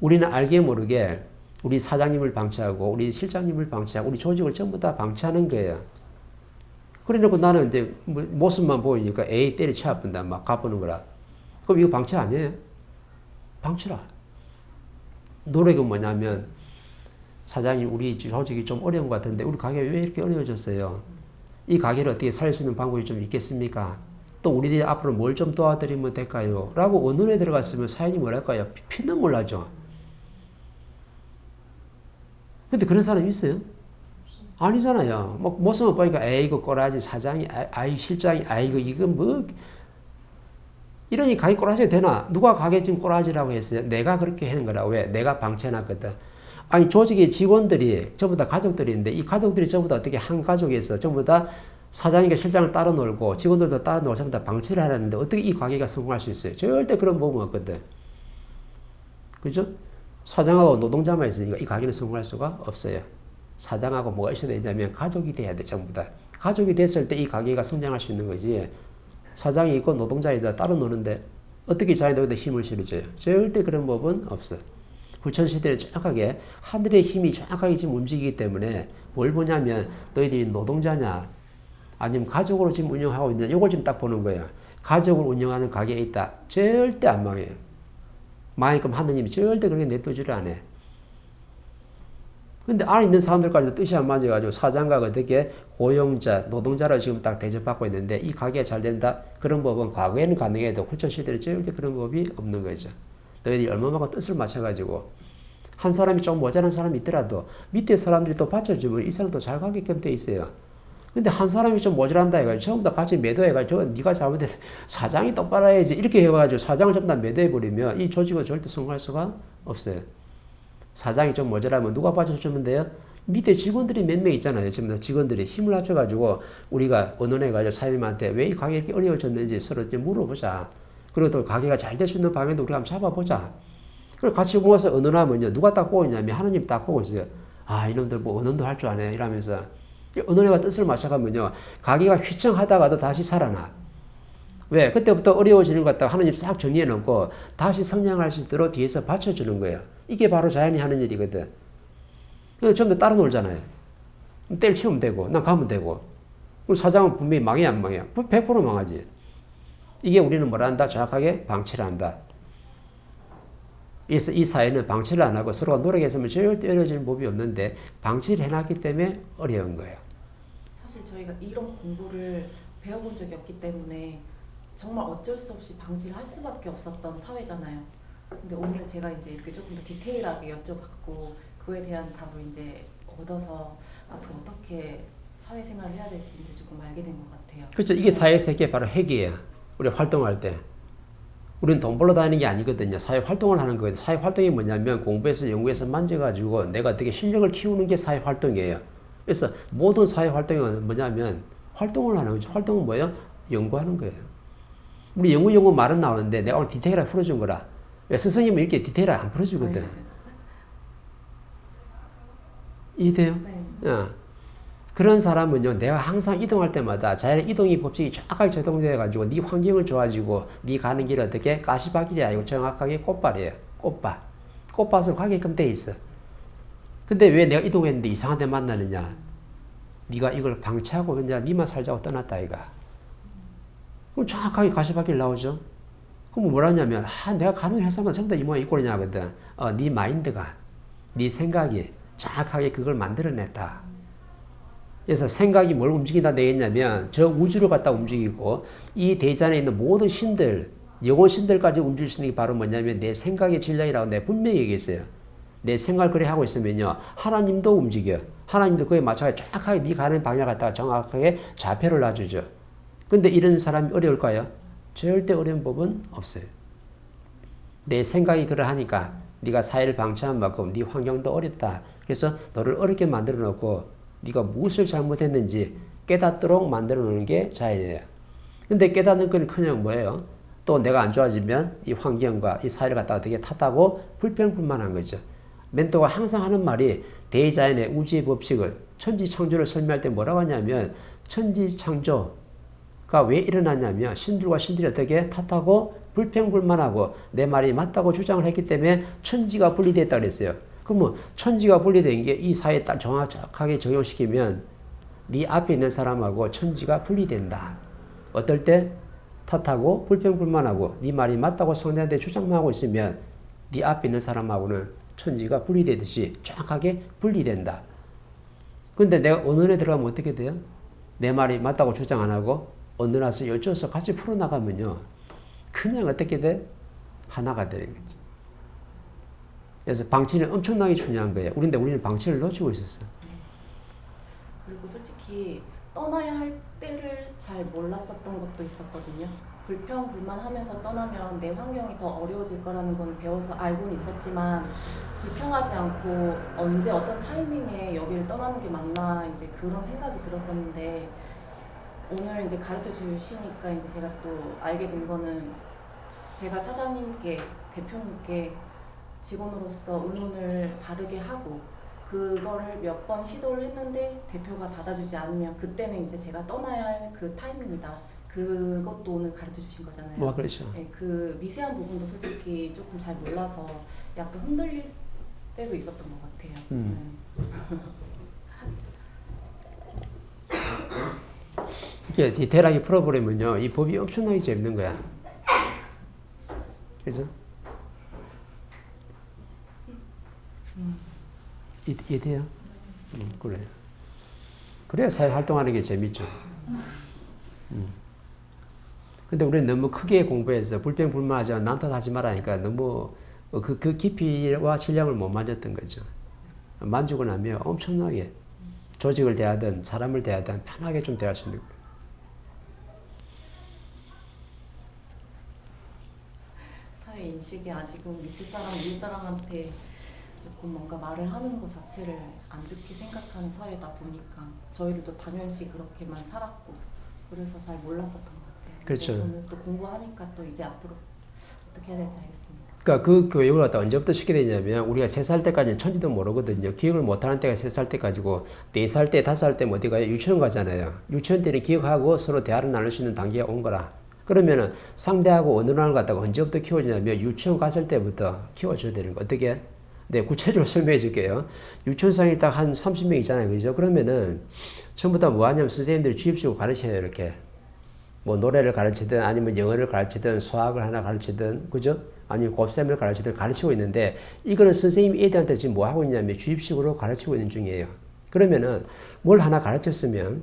우리는 알게 모르게 우리 사장님을 방치하고 우리 실장님을 방치하고 우리 조직을 전부 다 방치하는 거예요. 그래놓고 나는 이제 모습만 보이니까 에이 때리쳐 아픈다 막 가보는 거라. 그럼 이거 방치 아니에요? 방치라. 노력은 뭐냐면 사장님 우리 조직이 좀 어려운 것 같은데 우리 가게 왜 이렇게 어려워졌어요? 이 가게를 어떻게 살릴 수 있는 방법이 좀 있겠습니까? 또 우리들이 앞으로 뭘 좀 도와드리면 될까요? 라고 의논에 들어갔으면 사장님이 뭐랄까요? 피는 몰라죠. 근데 그런 사람이 있어요? 아니잖아요. 뭐 모습을 보니까 에이그 꼬라지 사장이 아이 실장이 아이고 이거 뭐 이러니 가게 꼬라지가 되나? 누가 가게 지금 꼬라지라고 했어요? 내가 그렇게 하는 거라. 왜? 내가 방치해놨거든. 아니 조직의 직원들이 전부 다 가족들인데 이 가족들이 전부 다 어떻게 한 가족에서 전부 다 사장님과 실장을 따로 놀고 직원들도 따로 놀고 전부 다 방치를 하는데 어떻게 이 가게가 성공할 수 있어요? 절대 그런 법은 없거든. 그죠? 사장하고 노동자만 있으니까 이 가게는 성공할 수가 없어요. 사장하고 뭐가 있어야 되냐면 가족이 돼야 돼 전부 다. 가족이 됐을 때 이 가게가 성장할 수 있는 거지. 사장이 있고 노동자이다 따로 노는데 어떻게 자기들한테 힘을 실어줘요? 절대 그런 법은 없어. 구천시대를 정확하게 하늘의 힘이 정확하게 지금 움직이기 때문에 뭘 보냐면 너희들이 노동자냐 아니면 가족으로 지금 운영하고 있느냐 이걸 지금 딱 보는 거예요. 가족을 운영하는 가게에 있다. 절대 안 망해요. 망하니까 하느님이 절대 그렇게 내두지를 안 해. 근데 안에 있는 사람들까지도 뜻이 안 맞아가지고 사장과 어떻게 고용자, 노동자를 지금 딱 대접받고 있는데 이 가게가 잘 된다? 그런 법은 과거에는 가능해도 후천시대는 절대 그런 법이 없는 거죠. 너희들이 얼마만큼 뜻을 맞춰가지고 한 사람이 좀 모자란 사람이 있더라도 밑에 사람들이 또 받쳐주면 이 사람도 잘 가게끔 돼 있어요. 근데 한 사람이 좀 모자란다 해가지고 전부 다 같이 매도해가지고 네가 잘못해서 사장이 똑바로 해야지 이렇게 해가지고 사장을 전부 다 매도해버리면 이 조직은 절대 성공할 수가 없어요. 사장이 좀 모자라면 누가 받쳐주면 돼요? 밑에 직원들이 몇 명 있잖아요. 지금 직원들이 힘을 합쳐가지고 우리가 의논해가지고 사장님한테 왜 이 가게 이렇게 어려워졌는지 서로 좀 물어보자. 그리고 또 가게가 잘 될 수 있는 방향도 우리가 한번 잡아보자. 그리고 같이 모아서 의논하면요. 누가 딱 보고 있냐면 하나님 딱 보고 있어요. 아 이놈들 뭐 의논도 할 줄 아네 이러면서 의논회가 뜻을 맞춰가면요. 가게가 휘청하다가도 다시 살아나. 왜? 그때부터 어려워지는 것 같다가 하나님 싹 정리해 놓고 다시 성장할 수 있도록 뒤에서 받쳐주는 거예요. 이게 바로 자연이 하는 일이거든. 그래서 전부 따로 놀잖아요. 때려치우면 되고 난 가면 되고 그럼 사장은 분명히 망해 안 망해? 100% 망하지. 이게 우리는 뭘 한다? 정확하게 방치를 한다. 그래서 이 사회는 방치를 안 하고 서로가 노력했으면 절대 어려워지는 법이 없는데 방치를 해놨기 때문에 어려운 거예요. 사실 저희가 이런 공부를 배워본 적이 없기 때문에 정말 어쩔 수 없이 방치를 할 수밖에 없었던 사회잖아요. 근데 오늘 제가 이제 이렇게 조금 더 디테일하게 여쭤봤고 그에 대한 답을 이제 얻어서 앞으로 어떻게 사회생활을 해야 될지 이제 조금 알게 된 것 같아요. 그렇죠. 이게 사회세계 바로 핵이에요. 우리 활동할 때. 우리는 돈 벌러 다니는 게 아니거든요. 사회활동을 하는 거예요. 사회활동이 뭐냐면 공부해서 연구해서 만져가지고 내가 어떻게 실력을 키우는 게 사회활동이에요. 그래서 모든 사회활동은 뭐냐면 활동을 하는 거죠. 활동은 뭐예요? 연구하는 거예요. 우리 연구 말은 나오는데 내가 오늘 디테일하게 풀어준 거라. 스승님은 이렇게 디테일하게 안 풀어주거든. 이해돼요? 네. 그런 사람은요, 내가 항상 이동할 때마다 자연의 이동의 법칙이 정확하게 적용되어가지고 네 환경을 좋아지고 네 가는 길이 어떻게 가시밭길이 아니고 정확하게 꽃밭이에요. 꽃밭. 꽃밭으로 가게끔 돼 있어. 근데 왜 내가 이동했는데 이상한 데 만나느냐? 네가 이걸 방치하고 그냥 네만 살자고 떠났다 이가. 그럼 정확하게 가시밭길 나오죠. 그럼 뭐라냐면 내가 가는 회사만 전부 다 이 모양 이 꼴이냐 하거든. 네 마인드가, 네 생각이 정확하게 그걸 만들어냈다. 그래서 생각이 뭘 움직인다 되겠냐면 저 우주를 갖다 움직이고 이 대지안에 있는 모든 신들, 영혼 신들까지 움직일 수 있는 게 바로 뭐냐면 내 생각의 질량이라고 내가 분명히 얘기했어요. 내 생각을 그래 하고 있으면요. 하나님도 움직여. 하나님도 그에 맞춰서 정확하게 네 가는 방향을 갖다가 정확하게 좌표를 놔주죠. 근데 이런 사람이 어려울까요? 절대 어려운 법은 없어요. 내 생각이 그러하니까 네가 사회를 방치한 만큼 네 환경도 어렵다. 그래서 너를 어렵게 만들어 놓고 네가 무엇을 잘못했는지 깨닫도록 만들어 놓는 게 자연이에요. 근데 깨닫는 건 그냥 뭐예요? 또 내가 안 좋아지면 이 환경과 이 사회를 갖다가 되게 탓하고 불평불만한 거죠. 멘토가 항상 하는 말이 대자연의 우주의 법칙을 천지창조를 설명할 때 뭐라고 하냐면 천지창조가 왜 일어났냐면 신들과 신들이 어떻게 탓하고 불평불만하고 내 말이 맞다고 주장을 했기 때문에 천지가 분리됐다 그랬어요. 그러면 천지가 분리된 게 이 사회에 딱 정확하게 적용시키면 네 앞에 있는 사람하고 천지가 분리된다. 어떨 때? 탓하고 불평불만하고 네 말이 맞다고 상대한테 주장만 하고 있으면 네 앞에 있는 사람하고는 천지가 분리되듯이 정확하게 분리된다. 근데 내가 언론에 들어가면 어떻게 돼요? 내 말이 맞다고 주장 안 하고 언론에서 여쭤서 같이 풀어나가면요. 그냥 어떻게 돼? 하나가 되는 거죠. 그래서 방치는 엄청나게 중요한 거예요. 근데 우리는 방치를 놓치고 있었어. 그리고 솔직히 떠나야 할 때를 잘 몰랐었던 것도 있었거든요. 불평 불만하면서 떠나면 내 환경이 더 어려워질 거라는 건 배워서 알고는 있었지만 불평하지 않고 언제 어떤 타이밍에 여기를 떠나는 게 맞나 이제 그런 생각이 들었었는데 오늘 이제 가르쳐 주시니까 이제 제가 또 알게 된 거는 제가 사장님께 대표님께 직원으로서 의논을 바르게 하고 그거를 몇 번 시도를 했는데 대표가 받아주지 않으면 그때는 이제 제가 떠나야 할 그 타이밍이다. 그것도 오늘 가르쳐 주신 거잖아요. 뭐 그렇죠. 네, 그 미세한 부분도 솔직히 조금 잘 몰라서 약간 흔들릴 때도 있었던 것 같아요. 이렇게 디테일하게 풀어버리면요, 이 법이 엄청나게 재밌는 거야. 그죠? 이해돼요? 그래. 그래야 사회 활동하는 게 재밌죠. 근데 우리는 너무 크게 공부해서 불평불만하지 않고 난 탓하지 말라니까 너무 그 깊이와 질량을 못 만졌던 거죠. 만지고 나면 엄청나게 조직을 대하든 사람을 대하든 편하게 좀 대할 수 있는 거예요. 사회 인식이 아직은 밑에 사람, 위에 사람한테 조금 뭔가 말을 하는 것 자체를 안 좋게 생각하는 사회다 보니까 저희들도 당연시 그렇게만 살았고 그래서 잘 몰랐었던 것 같아요. 그렇죠. 오늘 또 공부하니까 또 이제 앞으로 어떻게 해야 될지 알겠습니다. 그러니까 그 교육을 갖다 언제부터 시게 되냐면 우리가 3살 때까지는 천지도 모르거든요. 기억을 못하는 때가 3살 때까지고 4살 때, 5살 때 어디 가요? 유치원 가잖아요. 유치원 때는 기억하고 서로 대화를 나눌 수 있는 단계가 온 거라. 그러면은 상대하고 언어를 갖다가 언제부터 키워주냐면 유치원 갔을 때부터 키워줘야 되는 거. 어떻게? 네, 구체적으로 설명해 줄게요. 유치원생이 딱 한 30명 있잖아요. 그죠? 그러면은 전부 다 뭐 하냐면 선생님들이 주입식으로 가르쳐요. 이렇게. 뭐 노래를 가르치든 아니면 영어를 가르치든 수학을 하나 가르치든 그죠? 아니면 곱셈을 가르치든 가르치고 있는데 이거는 선생님이 애들한테 지금 뭐 하고 있냐면 주입식으로 가르치고 있는 중이에요. 그러면은 뭘 하나 가르쳤으면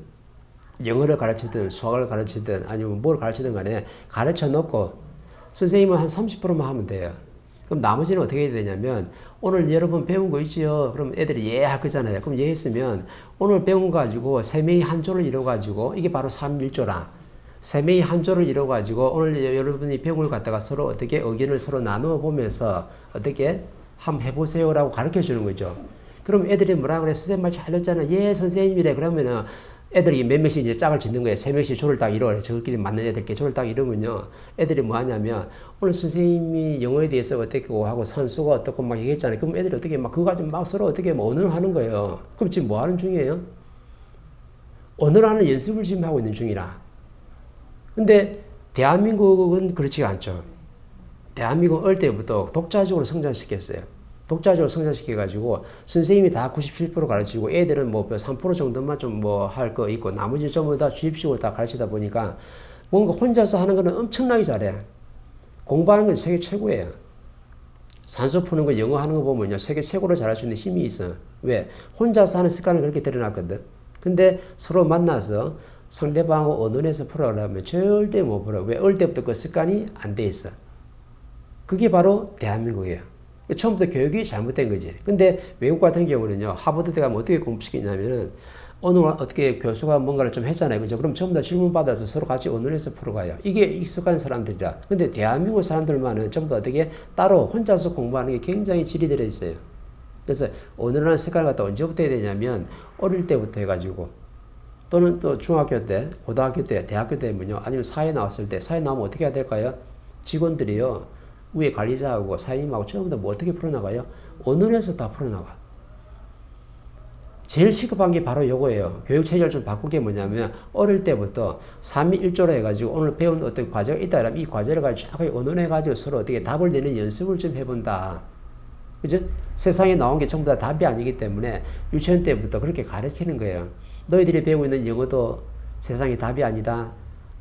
영어를 가르치든 수학을 가르치든 아니면 뭘 가르치든 간에 가르쳐 놓고 선생님은 한 30%만 하면 돼요. 그럼 나머지는 어떻게 해야 되냐면 오늘 여러분 배운 거 있지요? 그럼 애들이 예 할 거잖아요. 그럼 예 했으면 오늘 배운 거 가지고 3명이 한 조를 이뤄 가지고 이게 바로 3일조라. 3명이 한 조를 이뤄 가지고 오늘 여러분이 배운 걸 갖다가 서로 어떻게 의견을 서로 나누어 보면서 어떻게 한번 해보세요라고 가르쳐 주는 거죠. 그럼 애들이 뭐라 그래? 선생님 말 잘 듣잖아. 예 선생님이래. 그러면은 애들이 몇 명씩 이제 짝을 짓는 거예요. 3명씩 조를 딱 이뤄. 저끼리 맞는 애들끼리 조를 딱 이루면요. 애들이 뭐 하냐면 오늘 선생님이 영어에 대해서 어떻게 하고 산수가 어떻고 막 얘기했잖아요. 그럼 애들이 어떻게 막 그거 가지고 막 서로 어떻게 뭐 언어를 하는 거예요. 그럼 지금 뭐 하는 중이에요? 언어를 하는 연습을 지금 하고 있는 중이라. 근데 대한민국은 그렇지가 않죠. 대한민국은 어릴 때부터 독자적으로 성장시켰어요. 독자적으로 성장시켜가지고 선생님이 다 97% 가르치고 애들은 뭐 3% 정도만 좀 뭐 할 거 있고 나머지 전부 다 주입식으로 다 가르치다 보니까 뭔가 혼자서 하는 거는 엄청나게 잘해. 공부하는 건 세계 최고예요. 산수 푸는 거 영어 하는 거 보면요. 세계 최고로 잘할 수 있는 힘이 있어. 왜? 혼자서 하는 습관을 그렇게 들여놨거든. 근데 서로 만나서 상대방하고 언어에서 풀어가려면 절대 못 풀어. 왜? 어릴 때부터 그 습관이 안 돼 있어. 그게 바로 대한민국이에요. 처음부터 교육이 잘못된 거지. 근데 외국 같은 경우는요, 하버드 때 가면 어떻게 공부시키냐면은, 오늘 어떻게 교수가 뭔가를 좀 했잖아요. 그죠? 그럼 전부 다 질문 받아서 서로 같이 언어에서 풀어가요. 이게 익숙한 사람들이라. 근데 대한민국 사람들만은 전부 다 어떻게 따로 혼자서 공부하는 게 굉장히 질이 들어 있어요. 그래서 언어라는 습관을 갖다 언제부터 해야 되냐면, 어릴 때부터 해가지고, 또는 또 중학교 때, 고등학교 때, 대학교 때면요, 아니면 사회 나왔을 때, 사회 나오면 어떻게 해야 될까요? 직원들이요, 위에 관리자하고 사장님하고 전부 다 뭐 어떻게 풀어나가요? 언어에서 다 풀어나가. 제일 시급한 게 바로 요거예요. 교육 체계를 좀 바꿀 게 뭐냐면 어릴 때부터 3위1조로 해가지고 오늘 배운 어떤 과제가 있다 그러면 이 과제를 가지고 쫙 의논해가지고 서로 어떻게 답을 내는 연습을 좀 해본다. 그죠? 세상에 나온 게 전부 다 답이 아니기 때문에 유치원 때부터 그렇게 가르치는 거예요. 너희들이 배우고 있는 영어도 세상에 답이 아니다.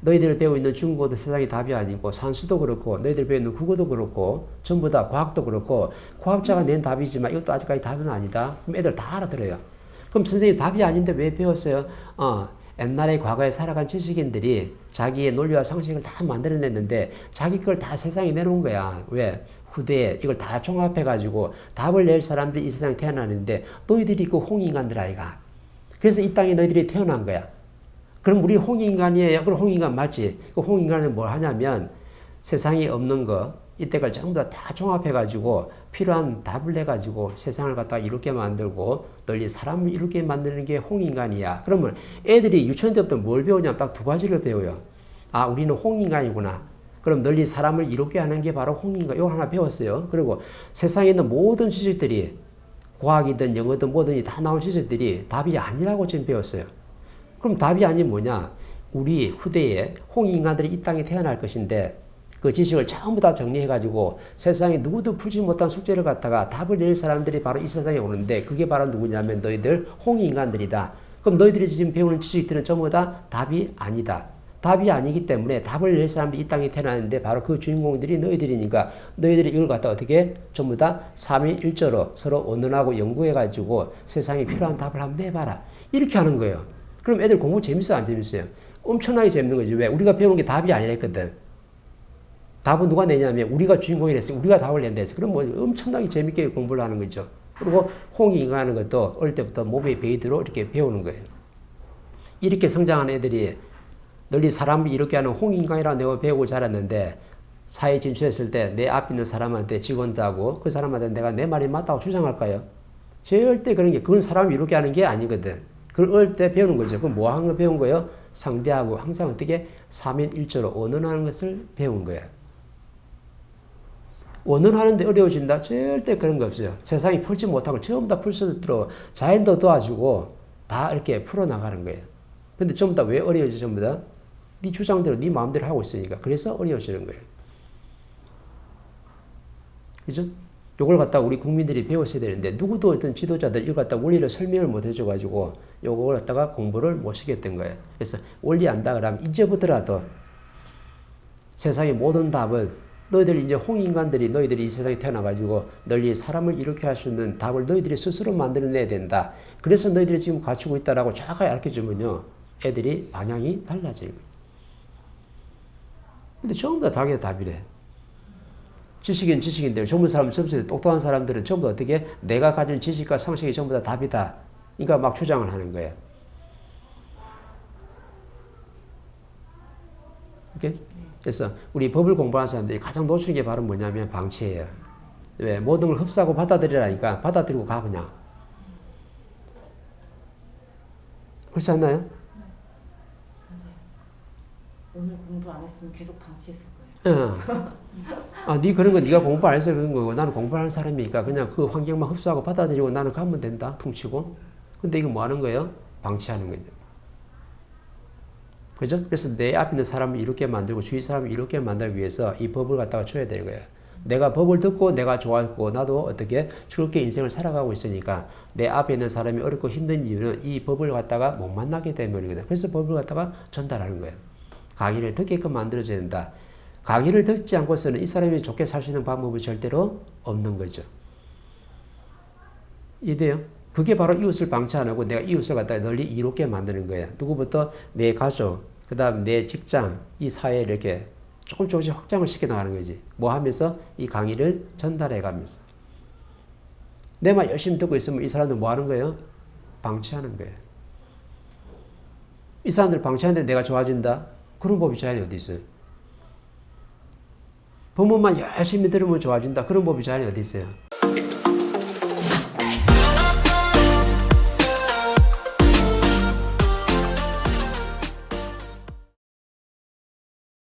너희들이 배우고 있는 중국어도 세상에 답이 아니고 산수도 그렇고 너희들이 배우고 있는 국어도 그렇고 전부 다 과학도 그렇고 과학자가 낸 답이지만 이것도 아직까지 답은 아니다. 그럼 애들 다 알아들어요. 그럼 선생님 답이 아닌데 왜 배웠어요? 옛날에 과거에 살아간 지식인들이 자기의 논리와 상식을 다 만들어냈는데 자기 걸 다 세상에 내놓은 거야. 왜? 후대에 이걸 다 종합해가지고 답을 낼 사람들이 이 세상에 태어나는데 너희들이 그 홍인간들 아이가. 그래서 이 땅에 너희들이 태어난 거야. 그럼 우리 홍인간이에요. 그럼 홍인간 맞지? 그 홍인간은 뭘 하냐면 세상에 없는 거 이때까지 전부 다 종합해가지고 필요한 답을 내가지고 세상을 갖다가 이롭게 만들고 널리 사람을 이롭게 만드는 게 홍인간이야. 그러면 애들이 유치원 때부터 뭘 배우냐면 딱 두 가지를 배워요. 아, 우리는 홍인간이구나. 그럼 널리 사람을 이롭게 하는 게 바로 홍인간. 이거 하나 배웠어요. 그리고 세상에 있는 모든 지식들이 과학이든 영어든 뭐든 다 나온 지식들이 답이 아니라고 지금 배웠어요. 그럼 답이 아닌 뭐냐? 우리 후대에 홍인간들이 이 땅에 태어날 것인데 그 지식을 전부 다 정리해가지고 세상에 누구도 풀지 못한 숙제를 갖다가 답을 낼 사람들이 바로 이 세상에 오는데 그게 바로 누구냐면 너희들 홍인간들이다. 그럼 너희들이 지금 배우는 지식들은 전부 다 답이 아니다. 답이 아니기 때문에 답을 낼 사람들이 이 땅에 태어나는데 바로 그 주인공들이 너희들이니까 너희들이 이걸 갖다 어떻게 전부 다 3위1조로 서로 의논하고 연구해가지고 세상에 필요한 답을 한번 내봐라. 이렇게 하는 거예요. 그럼 애들 공부 재밌어 안 재밌어요? 엄청나게 재밌는 거지. 왜? 우리가 배우는 게 답이 아니랬거든. 답은 누가 내냐면 우리가 주인공이 됐으니 우리가 답을 낸다 해서 그럼 뭐 엄청나게 재밌게 공부를 하는 거죠. 그리고 홍익하는 것도 어릴 때부터 몸에 베이드로 이렇게 배우는 거예요. 이렇게 성장한 애들이 널리 사람을 이렇게 하는 홍인간이라고 내가 배우고 자랐는데 사회에 진출했을 때 내 앞에 있는 사람한테 직원하고 그 사람한테 내가 내 말이 맞다고 주장할까요? 절대 그런 게 그건 사람을 이렇게 하는 게 아니거든. 그걸 어릴 때 배우는 거죠. 그럼 뭐 하는 거 배운 거예요? 상대하고 항상 어떻게 3인1조로 의논하는 것을 배운 거예요. 원언하는데 어려워진다? 절대 그런 거 없어요. 세상이 풀지 못한 걸 전부 다 풀 수 있도록 자연도 도와주고 다 이렇게 풀어나가는 거예요. 근데 전부 다 왜 어려워지? 전부 다? 네 주장대로 네 마음대로 하고 있으니까. 그래서 어려워지는 거예요. 그죠? 요걸 갖다 우리 국민들이 배웠어야 되는데 누구도 어떤 지도자들 이걸 갖다 원리를 설명을 못 해줘가지고 요걸 갖다가 공부를 못 시켰던 거예요. 그래서 원리 안다 그러면 이제부터라도 세상의 모든 답은 너희들 이제 홍인간들이 너희들이 이 세상에 태어나가지고 널리 사람을 이렇게 할 수 있는 답을 너희들이 스스로 만들어내야 된다. 그래서 너희들이 지금 갖추고 있다라고 정확하게 알려주면요. 애들이 방향이 달라져요. 근데 전부 다 자기의 답이래. 지식인 지식인들, 젊은 사람, 젊은 똑똑한 사람들은 전부 어떻게 내가 가진 지식과 상식이 전부 다 답이다. 그러니까 막 주장을 하는 거예요. 오케이? 그래서 우리 법을 공부하는 사람들이 가장 놓치는 게 바로 뭐냐면 방치예요. 왜? 모든 걸 흡수하고 받아들이라니까 받아들이고 가 그냥. 그렇지 않나요? 맞아요. 오늘 공부 안 했으면 계속 방치했을 거예요. 아, 네 그런 거 네가 공부 안 해서 그런 거고 나는 공부하는 사람이니까 그냥 그 환경만 흡수하고 받아들이고 나는 가면 된다. 퉁치고. 근데 이거 뭐 하는 거예요? 방치하는 거예요. 그죠? 그래서 내 앞에 있는 사람을 이롭게 만들고 주위 사람을 이롭게 만들기 위해서 이 법을 갖다가 줘야 되는 거예요. 내가 법을 듣고 내가 좋았고 나도 어떻게 즐겁게 인생을 살아가고 있으니까 내 앞에 있는 사람이 어렵고 힘든 이유는 이 법을 갖다가 못 만나게 때문이거든. 그래서 법을 갖다가 전달하는 거예요. 강의를 듣게끔 만들어줘야 된다. 강의를 듣지 않고서는 이 사람이 좋게 살 수 있는 방법이 절대로 없는 거죠. 이돼요? 그게 바로 이웃을 방치 안 하고 내가 이웃을 갖다가 널리 이롭게 만드는 거예요. 누구부터? 내 가족, 그 다음 내 직장, 이 사회를 이렇게 조금씩 확장을 시켜 나가는 거지. 뭐 하면서? 이 강의를 전달해 가면서. 내 말 열심히 듣고 있으면 이 사람들 뭐 하는 거예요? 방치하는 거예요. 이 사람들 방치하는데 내가 좋아진다? 그런 법이 자연히 어디 있어요? 법문만 열심히 들으면 좋아진다? 그런 법이 자연히 어디 있어요?